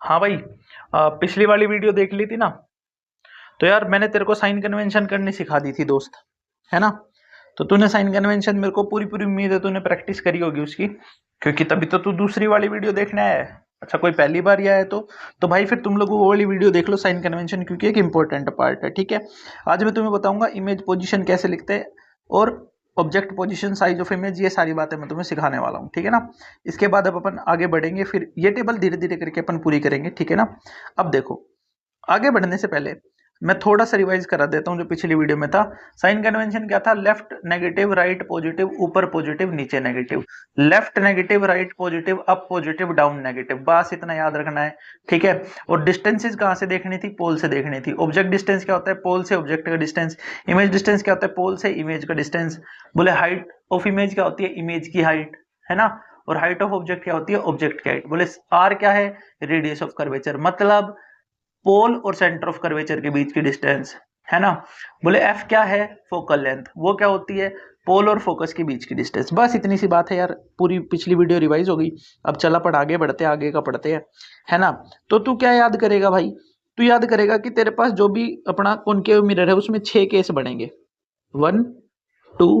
हाँ भाई। पिछली वाली वीडियो देख ली थी ना। तो यार मैंने तेरे को साइन कन्वेंशन करनी सिखा दी थी दोस्त, है ना। तो तूने साइन कन्वेंशन, मेरे को पूरी पूरी उम्मीद है तूने प्रैक्टिस करी होगी उसकी, क्योंकि तभी तो तू दूसरी वाली वीडियो देखने आया है। अच्छा, कोई पहली बार ही आया है तो भाई फिर तुम लोग वो वाली वीडियो देख लो, साइन कन्वेंशन, क्योंकि एक इंपॉर्टेंट पार्ट है। ठीक है। आज मैं तुम्हें बताऊंगा इमेज पोजीशन कैसे लिखते हैं और object position, size of image, ये सारी बातें मैं तुम्हें सिखाने वाला हूँ। ठीक है ना। इसके बाद अब अपन आगे बढ़ेंगे, फिर ये टेबल धीरे धीरे करके अपन पूरी करेंगे। ठीक है ना। अब देखो, आगे बढ़ने से पहले मैं थोड़ा सा रिवाइज करा देता हूं जो पिछली वीडियो में था। साइन कन्वेंशन क्या था? लेफ्ट नेगेटिव, राइट पॉजिटिव, ऊपर पॉजिटिव, नीचे negative. Left negative, right positive, up positive, down negative, बस इतना याद रखना है। ठीक है। और डिस्टेंसेस कहां से देखनी थी? पोल से देखनी थी। ऑब्जेक्ट डिस्टेंस क्या होता है? पोल से ऑब्जेक्ट का डिस्टेंस। इमेज डिस्टेंस क्या होता है? पोल से इमेज का डिस्टेंस। बोले हाइट ऑफ इमेज क्या होती है? इमेज की हाइट, है ना। और हाइट ऑफ ऑब्जेक्ट क्या होती है? ऑब्जेक्ट की हाइट। बोले आर क्या है? रेडियस ऑफ कर्वेचर, मतलब पोल और सेंटर ऑफ कर्वेचर के बीच की डिस्टेंस, है ना। बोले एफ क्या है? फोकल लेंथ, वो क्या होती है? पोल और फोकस के बीच की डिस्टेंस। बस इतनी सी बात है यार, पूरी पिछली वीडियो रिवाइज हो गई। अब चला पढ़, आगे बढ़ते हैं, आगे का पढ़ते हैं, है ना। तो तू क्या याद करेगा भाई? तू याद करेगा कि तेरे पास जो भी अपना कॉनकेव मिरर है उसमें 6 केस बनेंगे। 1 2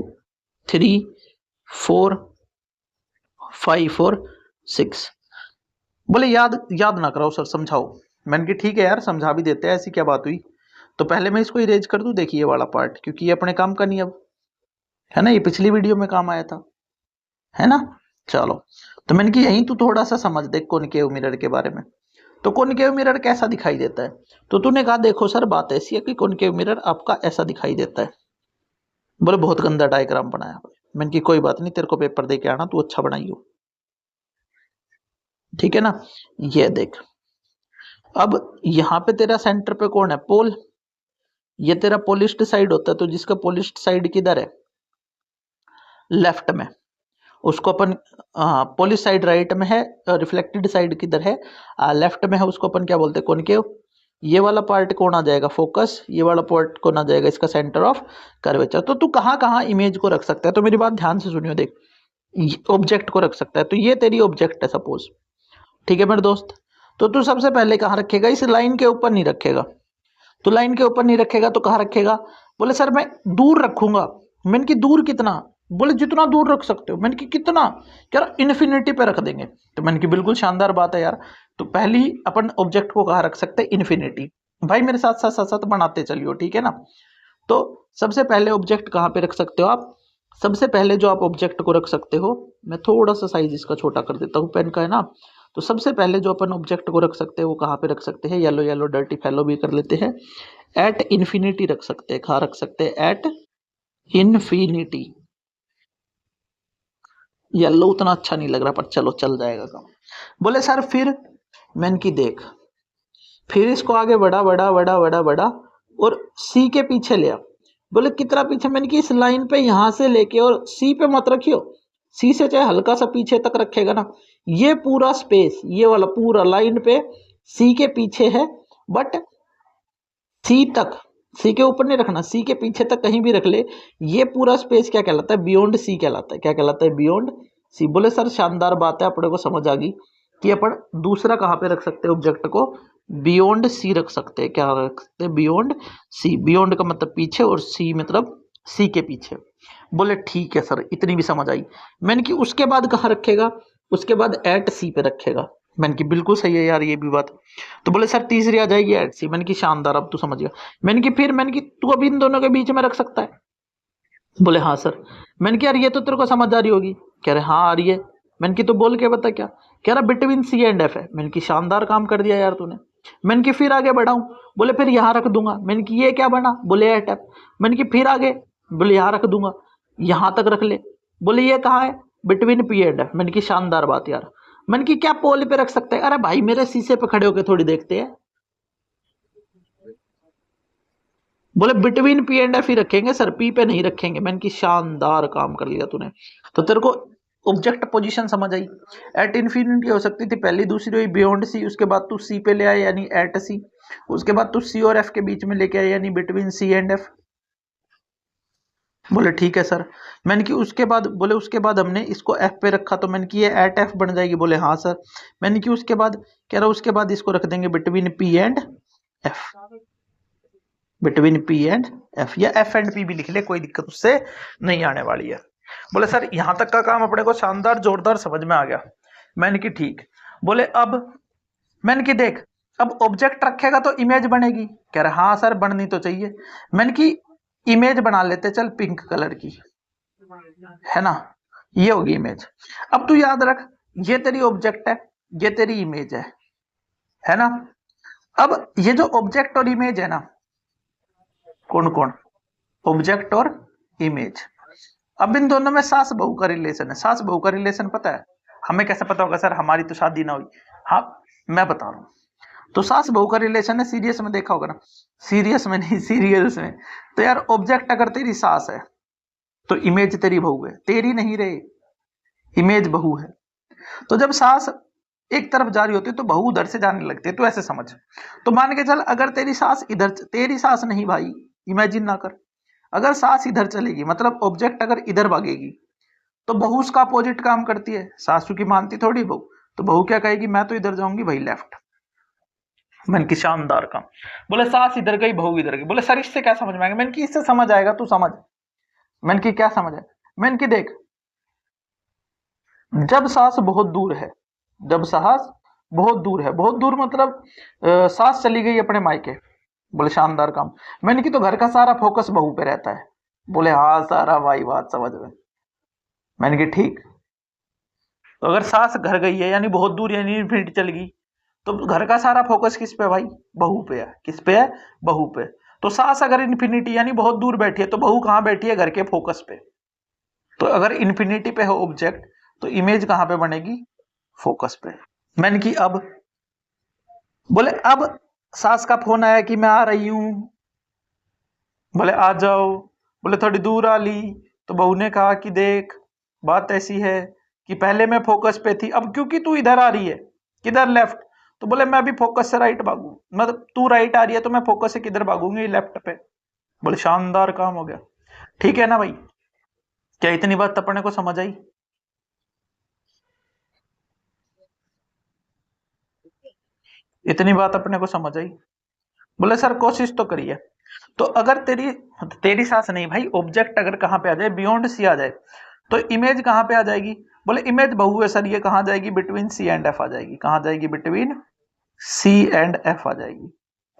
3 4 5 और 6। बोले याद याद ना कराओ सर, समझाओ। मैंने कि ठीक है यार, समझा भी देते हैं, ऐसी क्या बात हुई। तो पहले मैं इसको इरेज कर दूं, देखिए वाला पार्ट, क्योंकि ये अपने काम का नहीं अब, है ना। ये पिछली वीडियो में काम आया था, है ना। चलो, तो मैंने कि यही तू थोड़ा सा समझ दे कॉनकेव मिरर के बारे में। तो कॉनकेव मिरर कैसा दिखाई देता है? तो तूने कहा देखो सर, बात ऐसी है कि कॉनकेव मिरर आपका ऐसा दिखाई देता है। बोले बहुत गंदा डायग्राम बनाया। मैंने कि कोई बात नहीं, तेरे को पेपर दे के आना, तू अच्छा बनाइयो। ठीक है ना। ये देख, अब यहाँ पे तेरा सेंटर पे कौन है? पोल। ये तेरा पोलिस्ट साइड होता है, तो जिसका पोलिस्ट साइड किधर है? लेफ्ट में। उसको अपन, पोलिश साइड राइट में है, रिफ्लेक्टेड साइड किधर है? लेफ्ट में है। उसको अपन क्या बोलते हैं? कॉनकेव। ये वाला पार्ट कौन आ जाएगा? फोकस। ये वाला पार्ट कौन आ जाएगा? इसका सेंटर ऑफ कर्वेचर। तो तू कहाँ कहाँ इमेज को रख सकता है? तो मेरी बात ध्यान से सुनियो, देख। ऑब्जेक्ट को रख सकता है, तो ये तेरी ऑब्जेक्ट है सपोज। ठीक है मेरे दोस्त। तो तू सबसे पहले कहाँ रखेगा? इस लाइन के ऊपर नहीं रखेगा। तो लाइन के ऊपर नहीं रखेगा तो कहाँ रखेगा? बोले सर मैं दूर रखूंगा। मैंने कि दूर कितना? बोले जितना दूर रख सकते हो। मैंने कि कितना? कह रहा इन्फिनिटी पे रख देंगे। तो मैंने कि बिल्कुल शानदार बात है यार। तो पहली अपन ऑब्जेक्ट को कहाँ रख सकते हैं? इन्फिनिटी। भाई मेरे साथ साथ साथ साथ बनाते चलियो, ठीक है ना। तो सबसे पहले ऑब्जेक्ट कहाँ पे रख सकते हो आप? सबसे पहले जो आप ऑब्जेक्ट को रख सकते हो, मैं थोड़ा सा साइज इसका छोटा कर देता हूँ, पेन का, है ना। तो सबसे पहले जो अपन ऑब्जेक्ट को रख सकते हैं वो कहाँ पे रख सकते हैं? येलो येलो डर्टी फैलो भी कर लेते हैं। एट इन्फिनिटी रख सकते हैं। कहाँ रख सकते हैं? At infinity. येलो उतना अच्छा नहीं लग रहा, पर चलो चल जाएगा काम। बोले सर फिर? मैंने की देख, फिर इसको आगे बढ़ा बढ़ा बढ़ा बढ़ा बढ़ा और सी के पीछे ले आ। बोले कितना पीछे? मैंने कि इस लाइन पे यहां से लेके, और सी पे मत रखियो। सी से चाहे हल्का सा पीछे तक रखेगा ना, ये पूरा स्पेस, ये वाला पूरा लाइन पे सी के पीछे है। बट सी तक, सी के ऊपर नहीं रखना, सी के पीछे तक कहीं भी रख ले। ये पूरा स्पेस क्या कहलाता है? बियॉन्ड सी कहलाता है। क्या कहलाता है? Beyond C. बोले सर शानदार बात है, अपने को समझ आ गई कि अपन दूसरा कहाँ पे रख सकते हैं ऑब्जेक्ट को? बियॉन्ड सी रख सकते हैं। क्या रख सकते हैं? बियॉन्ड सी। बियॉन्ड का मतलब पीछे, और सी मतलब सी के पीछे। बोले ठीक है सर, इतनी भी समझ आई। मैंने कि उसके बाद कहाँ रखेगा? उसके बाद एट सी पे रखेगा। मैंने कि बिल्कुल सही है यार ये भी बात। तो बोले सर तीसरी आ जाएगी एट सी। मैंने कि शानदार, अब तू समझ गया। मैंने कि फिर, मैंने कि तू अभी इन दोनों के बीच में रख सकता है। बोले हाँ सर। मैंने कि यार ये तो तेरे को समझ आ रही होगी। कह रहे हाँ आ रही है। मैंने कि तो बोल के बता क्या। कह रहा बिटवीन सी एंड एफ है। मैंने कि शानदार काम कर दिया यार तूने। मैंने कि फिर आगे बढ़ाऊं? बोले फिर यहां रख दूंगा। मैंने कि ये क्या बना? बोले एट एफ। मैंने कि फिर आगे? बोले यहां रख दूंगा। यहां तक रख ले। बोले ये कहाँ है? Between P and F. मैंने कि शानदार बात यार। मैंने कि क्या पोल पे रख सकते हैं? अरे भाई मेरे शीशे पे खड़े होके थोड़ी देखते हैं। बोले बिटवीन पी एंड एफ ही रखेंगे सर, पी पे नहीं रखेंगे। मैंने की शानदार काम कर लिया तूने। तो तेरे को ऑब्जेक्ट पोजीशन समझ आई। एट इन्फिनिटी हो सकती थी पहली, दूसरी हुई बियॉन्ड सी, उसके बाद तू सी पे ले आया यानी एट सी। उसके बाद तू सी और एफ के बीच में लेके आया यानी बिटवीन सी एंड एफ। बोले ठीक है सर। मैंने कि उसके बाद, बोले उसके बाद हमने इसको एफ पे रखा तो मैंने कि ये एट एफ बन जाएगी। बोले हाँ सर। मैंने कि उसके बाद कह रहा उसके बाद इसको रख देंगे between P and F, between P and F, या एफ एंड पी भी लिख ले, कोई दिक्कत उससे नहीं आने वाली है। बोले सर यहां तक का काम अपने को शानदार जोरदार समझ में आ गया। मैंने कि ठीक। बोले अब मैंने कि देख, अब ऑब्जेक्ट रखेगा तो इमेज बनेगी। कह रहा हाँ सर बननी तो चाहिए। मैंने कि इमेज बना लेते चल पिंक कलर की, है ना, ये होगी इमेज। अब तू याद रख, ये तेरी ऑब्जेक्ट है, ये तेरी इमेज है ना। अब ये जो ऑब्जेक्ट और इमेज है ना, कौन कौन, ऑब्जेक्ट और इमेज। अब इन दोनों में सास बहू का रिलेशन है। सास बहू का रिलेशन पता है हमें? कैसे पता होगा सर, हमारी तो शादी ना हुई। हाँ मैं बता रहा हूँ। तो सास बहू का रिलेशन है, सीरियस में देखा होगा ना, सीरियस में नहीं सीरियस में। तो यार ऑब्जेक्ट अगर तेरी सास है तो इमेज तेरी बहू है, तेरी नहीं रहे, इमेज बहू है। तो जब सास एक तरफ जा रही होती है तो बहू उधर से जाने लगती है, तो ऐसे समझ। तो मान के चल अगर तेरी सास इधर, तेरी सास नहीं भाई, इमेजिन ना कर, अगर सास इधर चलेगी मतलब ऑब्जेक्ट अगर इधर भागेगी तो बहू उसका अपोजिट काम करती है, सासू की मानती थोड़ी बहू। तो बहू क्या कहेगी, मैं तो इधर जाऊंगी भाई लेफ्ट। मैंने की शानदार काम। बोले सास इधर गई बहू इधर गई। बोले सर इससे क्या समझ में आएगा? मैंने की इससे समझ आएगा, तू समझ। मैंने की क्या समझ है? मैंने की देख, जब सास बहुत दूर है, जब सास बहुत दूर है, बहुत दूर मतलब सास चली गई अपने मायके। बोले शानदार काम। मैंने की तो घर का सारा फोकस बहू पे रहता है। बोले हाँ सारा भाई बात समझ में। मैंने की ठीक। तो अगर सास घर गई है यानी बहुत दूर, यानी इन्फिनिटी चल गई, तो घर का सारा फोकस किस पे है भाई? बहू पे है। किस पे है? बहू पे। तो सास अगर इन्फिनिटी यानी बहुत दूर बैठी है तो बहू कहां बैठी है? घर के फोकस पे। तो अगर इन्फिनिटी पे है ऑब्जेक्ट तो इमेज कहां पे बनेगी? फोकस पे। मैंने की अब, बोले अब सास का फोन आया कि मैं आ रही हूं। बोले आ जाओ। बोले थोड़ी दूर आ ली। तो बहू ने कहा कि देख बात ऐसी है कि पहले मैं फोकस पे थी, अब क्योंकि तू इधर आ रही है, किधर? लेफ्ट। तो बोले मैं भी फोकस से राइट भागू, मतलब तू राइट आ रही है तो मैं फोकस से किधर भागूंगी? लेफ्ट पे। बोले शानदार काम हो गया। ठीक है ना भाई? क्या इतनी बात अपने को समझ आई? इतनी बात अपने को समझ आई? बोले सर कोशिश तो करिए। तो अगर तेरी, तेरी सास नहीं भाई, ऑब्जेक्ट अगर कहां पे आ जाए, बियॉन्ड सी आ जाए, तो इमेज कहां पे आ जाएगी? बोले इमेज बहू है सर, ये कहां जाएगी? बिटवीन सी एंड एफ आ जाएगी। कहां जाएगी? बिटवीन सी एंड एफ आ जाएगी।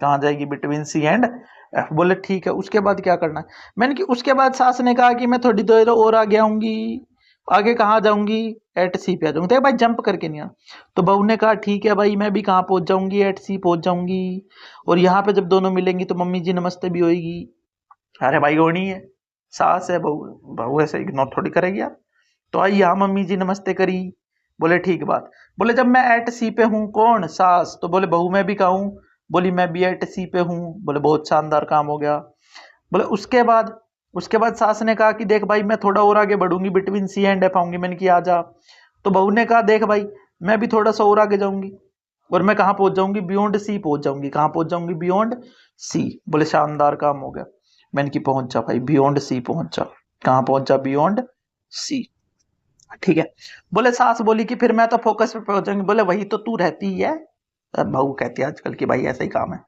कहां जाएगी? Between C and F. बोले ठीक है, उसके बाद क्या करना है? मैंने कि उसके बाद सास ने कहा कि मैं थोड़ी देर और आगे आऊंगी। आगे कहाँ जाऊंगी? एट सी पे आ जाऊंगी। तो भाई जंप करके नहीं आ। तो बहू ने कहा ठीक है भाई, मैं भी कहाँ पहुंच जाऊंगी? एट सी पहुंच जाऊंगी। और यहाँ पे जब दोनों मिलेंगी तो मम्मी जी नमस्ते भी होगी। अरे भाई होनी है, सास है, बहू, बहू ऐसे इग्नोर थोड़ी करेगी यार। तो आई यहाँ मम्मी जी नमस्ते करी। बोले ठीक बात। बोले जब मैं एट सी पे हूँ, कौन? सास। तो बोले बहू मैं भी कहा हूँ? बोली मैं भी एट सी पे हूँ। बोले बहुत शानदार काम हो गया। बोले उसके बाद सास ने कहा कि देख भाई मैं थोड़ा और आगे बढ़ूंगी, बिटवीन सी एंड एफ आऊंगी। मैंने कि आ जा। तो बहू ने कहा देख भाई मैं भी थोड़ा सा और आगे जाऊंगी, और मैं कहाँ पहुंच जाऊंगी? बियॉन्ड सी पहुंच जाऊंगी। कहाँ पहुंच जाऊंगी? Beyond C. बोले शानदार काम हो गया। मैंने कि पहुंच जा भाई, बियॉन्ड सी पहुंच जा। कहाँ पहुंच जा? Beyond C. ठीक है। बोले सास बोली कि फिर मैं तो फोकस पे पहुंचूंगी। बोले वही तो तू रहती ही है। बहू कहती है आजकल की भाई ऐसा ही काम है।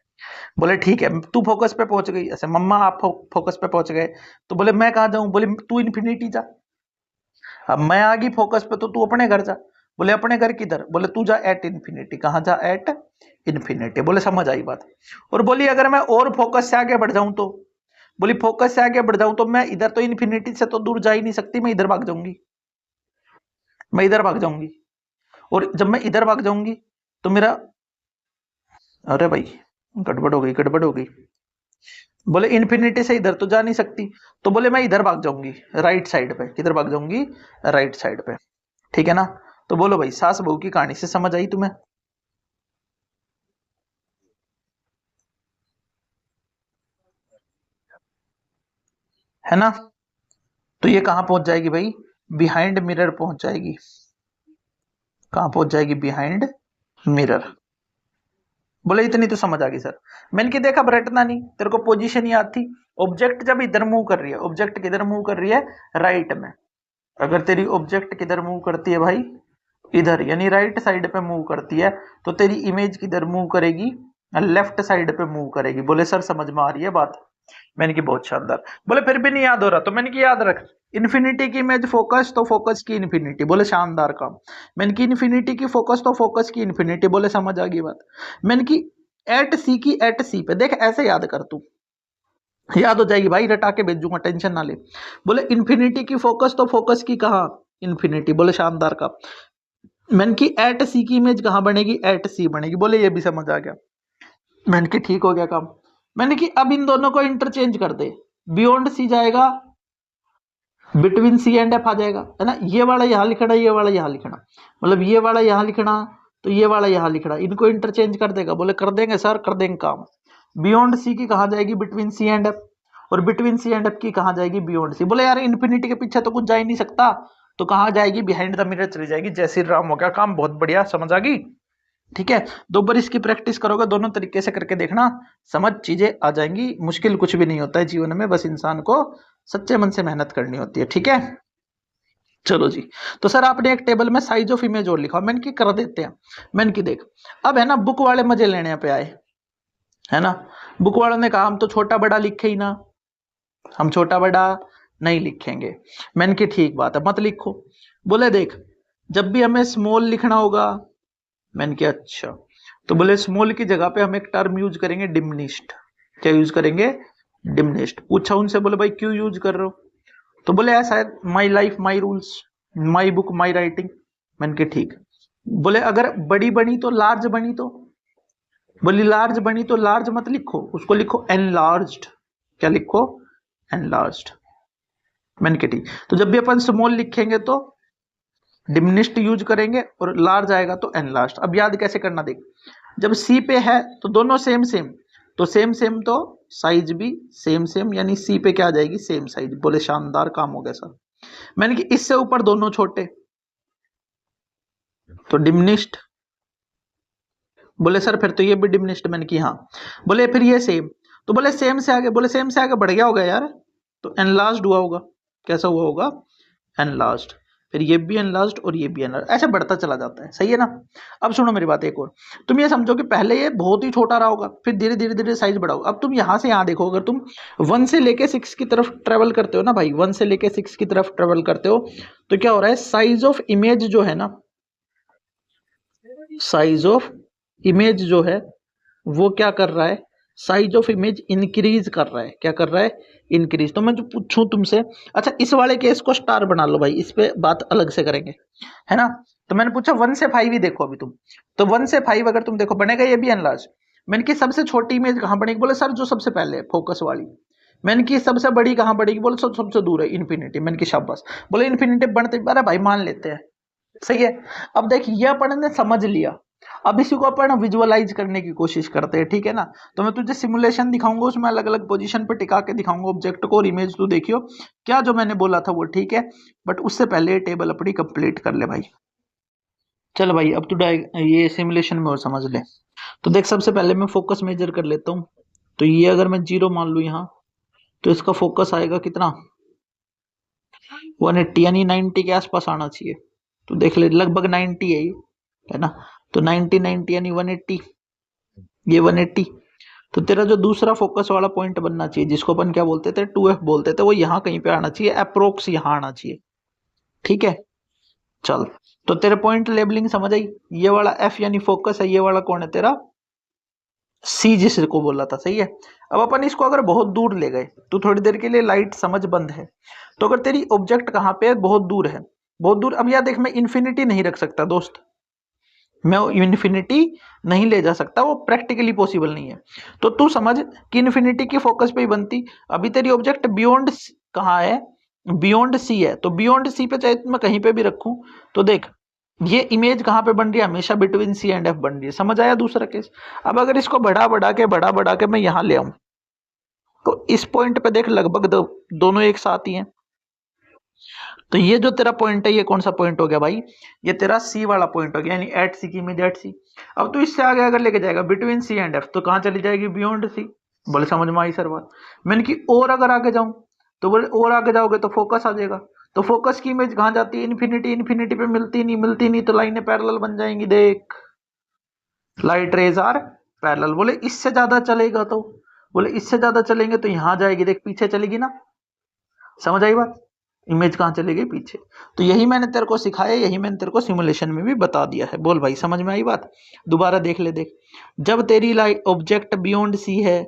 बोले ठीक है, तू फोकस पे पहुंच गई, ऐसे मम्मा आप फोकस पे पहुंच गए। तो बोले मैं कहाँ जाऊं? बोले तू इन्फिनिटी जा। अब मैं आ गई फोकस पे तो तू अपने घर जा। बोले अपने घर किधर? बोले तू जा एट इन्फिनिटी। कहाँ जा? At infinity. बोले समझ आई बात। और बोली अगर मैं और फोकस से आगे बढ़ जाऊं तो? बोली फोकस से आगे बढ़ जाऊं तो मैं इधर तो इन्फिनिटी से तो दूर जा ही नहीं सकती, मैं इधर भाग जाऊंगी। मैं इधर भाग जाऊंगी। और जब मैं इधर भाग जाऊंगी तो मेरा, अरे भाई गड़बड़ हो गई, गड़बड़ हो गई। बोले इन्फिनिटी से इधर तो जा नहीं सकती। तो बोले मैं इधर भाग जाऊंगी, राइट साइड पे। किधर भाग जाऊंगी? राइट साइड पे। ठीक है ना? तो बोलो भाई सास बहू की कहानी से समझ आई तुम्हें? है ना? तो ये कहां पहुंच जाएगी भाई? बिहाइंड मिरर पहुंच जाएगी। कहां पहुंच जाएगी? Behind mirror. बोले इतनी तो समझ आ गई सर। मैंने कि देखा रटना नहीं, तेरे को पोजीशन याद थी। ऑब्जेक्ट जब इधर मूव कर रही है, ऑब्जेक्ट किधर मूव कर रही है, राइट में। अगर तेरी ऑब्जेक्ट किधर मूव करती है भाई, इधर, यानी राइट साइड पे मूव करती है, तो तेरी इमेज किधर मूव करेगी, लेफ्ट साइड पे मूव करेगी। बोले सर समझ में आ रही है बात। मैंने की बहुत शानदार। बोले फिर भी नहीं याद हो रहा, तो मैंने की याद रख, इन्फिनिटी की इमेज फोकस, तो फोकस की इन्फिनिटी। बोले शानदार काम। मैंने की इन्फिनिटी की फोकस, तो फोकस की इन्फिनिटी। बोले समझ आ गई बात। मैंने की एट सी की एट सी पे, देख ऐसे याद कर तू, याद हो जाएगी भाई, रटा के भेजूंगा, टेंशन ना ले। बोले इन्फिनिटी की फोकस, तो फोकस की कहा, इन्फिनिटी। बोले शानदार का। मैंने की एट सी की इमेज कहां बनेगी, एट सी बनेगी। बोले ये भी समझ आ गया। मैंने की ठीक हो गया काम। मैंने कि अब इन दोनों को इंटरचेंज कर दे, बियॉन्ड सी जाएगा, बिटवीन सी एंड एफ आ जाएगा, है ना। ये वाला यहां लिखना, ये वाला यहां लिखना, मतलब ये वाला यहां लिखना, तो ये वाला यहां लिखना, इनको इंटरचेंज कर देगा। बोले कर देंगे सर, कर देंगे काम। बियॉन्ड सी की कहां जाएगी, बिटवीन सी एंड एफ, और बिटवीन सी एंड एफ की कहां जाएगी, बियॉन्ड सी। बोले यार इन्फिनिटी के पीछे तो कुछ जा ही नहीं सकता, तो कहां जाएगी, बिहाइंड द मिरर चली जाएगी। जय श्री राम। हो गया काम, बहुत बढ़िया, समझ आ गई। ठीक है, 2 बार इसकी प्रैक्टिस करोगे, दोनों तरीके से करके देखना, समझ चीजें आ जाएंगी। मुश्किल कुछ भी नहीं होता है जीवन में, बस इंसान को सच्चे मन से मेहनत करनी होती है। ठीक है, चलो जी। तो सर आपने एक टेबल में साइज ऑफ इमेज और लिखा, मैंने की कर देते हैं। मैंने की देख, अब है ना बुक वाले मजे लेने पे आए, है ना। बुक वालों ने कहा हम तो छोटा बड़ा लिखे ही ना, हम छोटा बड़ा नहीं लिखेंगे। मैंने की ठीक बात है, मत लिखो। बोले देख, जब भी हमें स्मॉल लिखना होगा, मैंने किया अच्छा, तो बोले स्मॉल की जगह पे हम एक टर्म यूज करेंगे, डिमिनिश्ड। क्या यूज करेंगे, डिमिनिश्ड। पूछा उनसे, बोले भाई क्यों यूज कर रहे हो, तो बोले ऐसा है, my life my rules, my book my writing. मैंने कहा ठीक। बोले अगर बड़ी बनी तो, लार्ज बनी तो, बोली लार्ज बनी तो लार्ज मत लिखो, उसको लिखो एनलार्ज्ड। क्या लिखो, एनलार्ज्ड। मैंने कहा ठीक। तो जब भी अपन स्मॉल लिखेंगे तो डिमिनिश्ड यूज करेंगे, और लार्ज आएगा तो एनलार्ज्ड। अब याद कैसे करना देख, जब सी पे है तो दोनों सेम सेम, तो सेम सेम तो साइज भी सेम सेम, यानी सी पे क्या आ जाएगी, सेम साइज। बोले शानदार काम हो गया सर। मैंने कि इससे ऊपर दोनों छोटे, तो डिमिनिश्ड। बोले सर फिर तो ये भी डिमिनिश्ड। मैंने कि हाँ। बोले फिर ये सेम, तो बोले सेम से आगे, बोले सेम से आगे बढ़ गया होगा यार, तो एनलार्ज्ड हुआ होगा। कैसा हुआ होगा, एनलार्ज्ड। फिर ये भी एनलार्ज्ड और ये भी एनलार्ज्ड, ऐसे बढ़ता चला जाता है, सही है ना। अब सुनो मेरी बात एक और, तुम ये समझो कि पहले ये बहुत ही छोटा रहा होगा, फिर धीरे धीरे धीरे साइज बढ़ाओ। अब तुम यहां से यहां देखो, अगर तुम 1 से लेके 6 की तरफ ट्रेवल करते हो ना भाई, 1 से लेके 6 की तरफ ट्रेवल करते हो, तो क्या हो रहा है, साइज ऑफ इमेज जो है ना, साइज ऑफ इमेज जो है वो क्या कर रहा है, साइज ऑफ इमेज इंक्रीज कर रहा है। क्या कर रहा है, इंक्रीज। तो मैं जो पूछूं तुमसे, अच्छा इस वाले केस को स्टार बना लो भाई, इस पे बात अलग से करेंगे, है ना। तो मैंने पूछा 1 से 5 ही देखो अभी तुम, तो 1 से 5 अगर तुम देखो बनेगा ये भी एनलार्ज। मैंने की सबसे छोटी इमेज कहां बनेगी, बोले सर जो सबसे पहले है फोकस वाली। मैंने की सबसे बड़ी कहां बढ़ेगी, बोले सबसे दूर है, इन्फिनिटी। मैंने की शाबाश। बोले इन्फिनिटी बढ़ते, अरे भाई मान लेते हैं, सही है। अब देख ये अपन ने समझ लिया, अब इसी को अपन विजुअलाइज करने की कोशिश करते हैं, ठीक है ना। तो मैं तुझे सिमुलेशन दिखाऊंगा, उसमें अलग अलग पोजीशन पे टिका के दिखाऊंगा ऑब्जेक्ट को, और इमेज तू देखियो क्या जो मैंने बोला था वो ठीक है, बट उससे पहले ये टेबल अपनी कंप्लीट कर ले भाई। चल भाई अब तू ये सिमुलेशन में और समझ ले। तो देख सबसे पहले मैं फोकस मेजर कर लेता हूँ, तो ये अगर मैं 0 मान लू यहाँ, तो इसका फोकस आएगा कितना, 180, यानी 90 के आसपास आना चाहिए। तो देख ले लगभग 90 है ये, है ना। तो 90 90 यानी 180, ये 180। तो तेरा जो दूसरा फोकस वाला पॉइंट बनना चाहिए, जिसको अपन क्या बोलते थे, 2F बोलते थे, वो यहाँ कहीं पे आना चाहिए, अप्रोक्स यहाँ आना चाहिए, ठीक है। चल, तो तेरे पॉइंट लेबलिंग समझ आई, ये वाला F यानी फोकस है, ये वाला कौन है तेरा, C जिसको बोला था, सही है। अब अपन इसको अगर बहुत दूर ले गए, तो थोड़ी देर के लिए लाइट समझ बंद है, तो अगर तेरी ऑब्जेक्ट कहाँ पे है, बहुत दूर है, बहुत दूर। अब यार देख मैं इन्फिनिटी नहीं रख सकता दोस्त, मैं इन्फिनिटी नहीं ले जा सकता, वो प्रैक्टिकली पॉसिबल नहीं है। तो तू समझ कि इन्फिनिटी की फोकस पे ही बनती। अभी तेरी ऑब्जेक्ट बियॉन्ड कहाँ है, बियॉन्ड सी है, तो बियॉन्ड सी पे चाहे मैं कहीं पे भी रखूं, तो देख ये इमेज कहाँ पे बन रही है, हमेशा बिटवीन सी एंड एफ बन रही है। समझ आया दूसरा केस। अब अगर इसको बढ़ा के मैं यहां ले आऊं, तो इस पॉइंट पे देख लगभग दोनों एक साथ ही हैं, तो ये जो तेरा पॉइंट है ये कौन सा पॉइंट हो गया भाई, ये तेरा सी वाला पॉइंट हो गया, यानी एट सी की इमेज एट सी। अब तू इससे आगे अगर लेके जाएगा बिटवीन सी एंड एफ, तो कहाँ चली जाएगी, बियॉन्ड सी। बोले समझ में आई सर बात। मैंने कि और अगर आगे जाऊं, तो बोले और आगे जाओगे तो फोकस आ जाएगा, तो फोकस की इमेज कहाँ जाती है, इन्फिनिटी, इन्फिनिटी पे मिलती नहीं तो लाइनें पैरेलल बन जाएंगी। देख लाइट रेज आर पैरेलल। बोले इससे ज्यादा चलेगा तो, बोले इससे ज्यादा चलेंगे तो यहां जाएगी, देख पीछे चलेगी ना, समझ आई बात, इमेज कहां चली गई, पीछे। तो यही मैंने तेरे को सिखाया, यही मैंने तेरे को सिमुलेशन में भी बता दिया है। बोल भाई समझ में आई बात, दोबारा देख ले। देख जब तेरी लाइट ऑब्जेक्ट बियॉन्ड सी है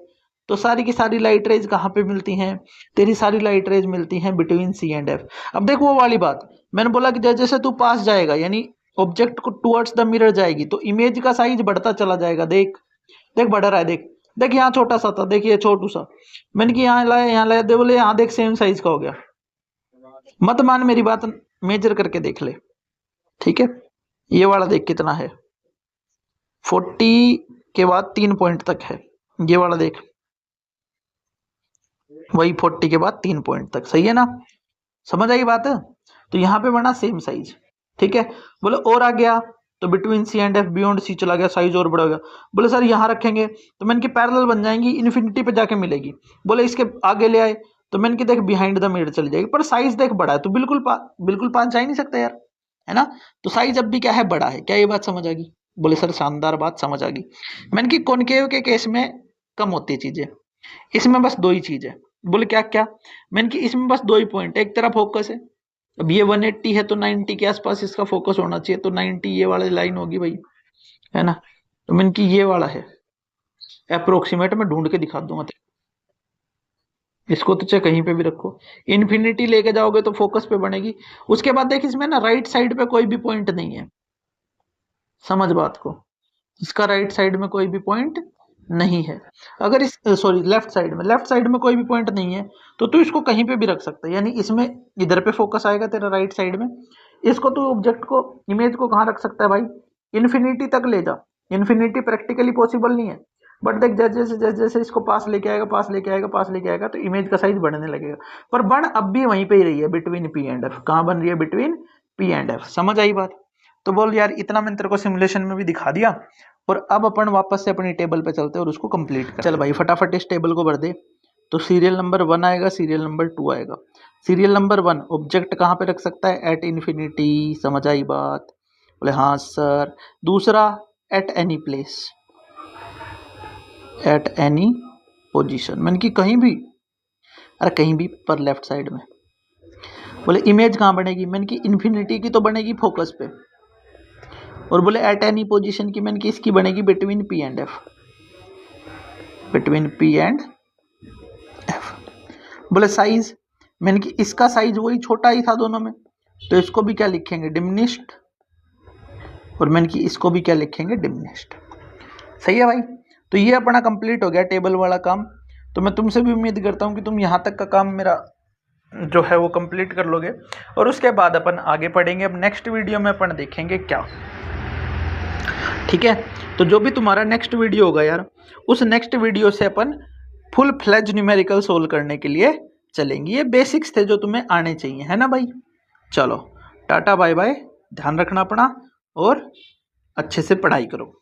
तो सारी की सारी लाइट रेज कहाँ पे मिलती हैं, तेरी सारी लाइट रेज मिलती हैं बिटवीन सी एंड एफ। अब देख वो वाली बात मैंने बोला कि जैसे जैसे तू पास जाएगा, यानी ऑब्जेक्ट को टुवर्ड्स द मिरर जाएगी, तो इमेज का साइज बढ़ता चला जाएगा। देख देख बढ़ रहा है, देख देख यहाँ छोटा सा था, देखिए छोटू सा, मैंने कि यहाँ लाया दे, बोले यहाँ देख सेम साइज का हो गया। मत मान मेरी बात, मेजर करके देख ले, ठीक है। ये वाला देख कितना है, 40 के बाद 3 पॉइंट तक है। ये वाला देख वही 40 के बाद 3 पॉइंट तक, सही है ना, समझ आई बात। तो यहाँ पे बना सेम साइज, ठीक है। बोले और आ गया तो between C and F, beyond C चला गया, साइज और बढ़ गया। बोले सर यहाँ रखेंगे तो मैंने की पैरेलल बन जाएंगी, इन्फिनिटी पे जाके मिलेगी। बोले इसके आगे ले आए तो मैंने की देख बिहाइंड द मिरर चली जाएगी, पर साइज देख बड़ा है, तो बिल्कुल पास जा ही नहीं सकता यार, है ना। तो साइज अब भी क्या है, बड़ा है। क्या ये बात समझ आ गई, बोले सर शानदार बात समझ आ गई। मैंने की कॉनकेव के केस में कम होती है चीजें, इसमें बस 2 ही चीज है। बोले क्या क्या, मैंने कि इसमें बस 2 ही पॉइंट है, एक तरफ फोकस है। अब ये 180 है तो 90 के आसपास इसका फोकस होना चाहिए, तो 90 ये वाली लाइन होगी भाई, है ना। तो मैंने कि ये वाला है अप्रोक्सीमेट, मैं ढूंढ के दिखा दूंगा तेरे, इसको तो चाहे कहीं पे भी रखो, इन्फिनिटी लेके जाओगे तो फोकस पे बनेगी। उसके बाद देख इसमें ना राइट साइड पे कोई भी पॉइंट नहीं है, समझ बात को, इसका राइट साइड में कोई भी पॉइंट नहीं है। अगर इस सॉरी लेफ्ट साइड में कोई भी पॉइंट नहीं है तो तू इसको कहीं पे भी रख सकता है, यानी इसमें इधर पे फोकस आएगा तेरा राइट साइड में, इसको तू ऑब्जेक्ट को, इमेज को कहाँ रख सकता है भाई, इन्फिनिटी तक ले जा। इन्फिनिटी प्रैक्टिकली पॉसिबल नहीं है, बट देख जैसे जैसे इसको पास लेके आएगा तो इमेज का साइज बढ़ने लगेगा। पर बन अब भी वहीं पे ही रही है, बिटवीन पी एंड एफ। कहाँ बन रही है, बिटवीन पी एंड एफ, समझ आई बात। तो बोल यार इतना मैंने तेरे को सिमुलेशन में भी दिखा दिया, और अब अपन वापस से अपनी टेबल पे चलते हैं और उसको कंप्लीट कर। चल भाई फटाफट इस टेबल को भर दे। तो सीरियल नंबर 1 आएगा, सीरियल नंबर 2 आएगा। सीरियल नंबर 1 ऑब्जेक्ट कहाँ पे रख सकता है, एट इन्फिनिटी, समझ आई बात, बोले हाँ सर। दूसरा at any place, at any position, मैंने कि कहीं भी, अरे कहीं भी पर लेफ्ट साइड में। बोले इमेज कहाँ बनेगी, मैंने कि इन्फिनिटी की तो बनेगी फोकस पे, और बोले एट एनी पोजीशन की मैंने कि इसकी बनेगी between P and F, between P and F. बोले साइज, मैंने कि इसका साइज वही छोटा ही था दोनों में, तो इसको भी क्या लिखेंगे, डिमिनिश्ड, और मैंने कि इसको भी क्या लिखेंगे, डिमिनिश्ड। सही है भाई। तो ये अपना कंप्लीट हो गया टेबल वाला काम। तो मैं तुमसे भी उम्मीद करता हूँ कि तुम यहाँ तक का काम मेरा जो है वो कंप्लीट कर लोगे, और उसके बाद अपन आगे पढ़ेंगे। अब नेक्स्ट वीडियो में अपन देखेंगे क्या, ठीक है। तो जो भी तुम्हारा नेक्स्ट वीडियो होगा यार, उस नेक्स्ट वीडियो से अपन फुल फ्लेज न्यूमेरिकल सोल्व करने के लिए चलेंगे। ये बेसिक्स थे जो तुम्हें आने चाहिए, है ना भाई। चलो टाटा बाय बाय, ध्यान रखना अपना और अच्छे से पढ़ाई करो।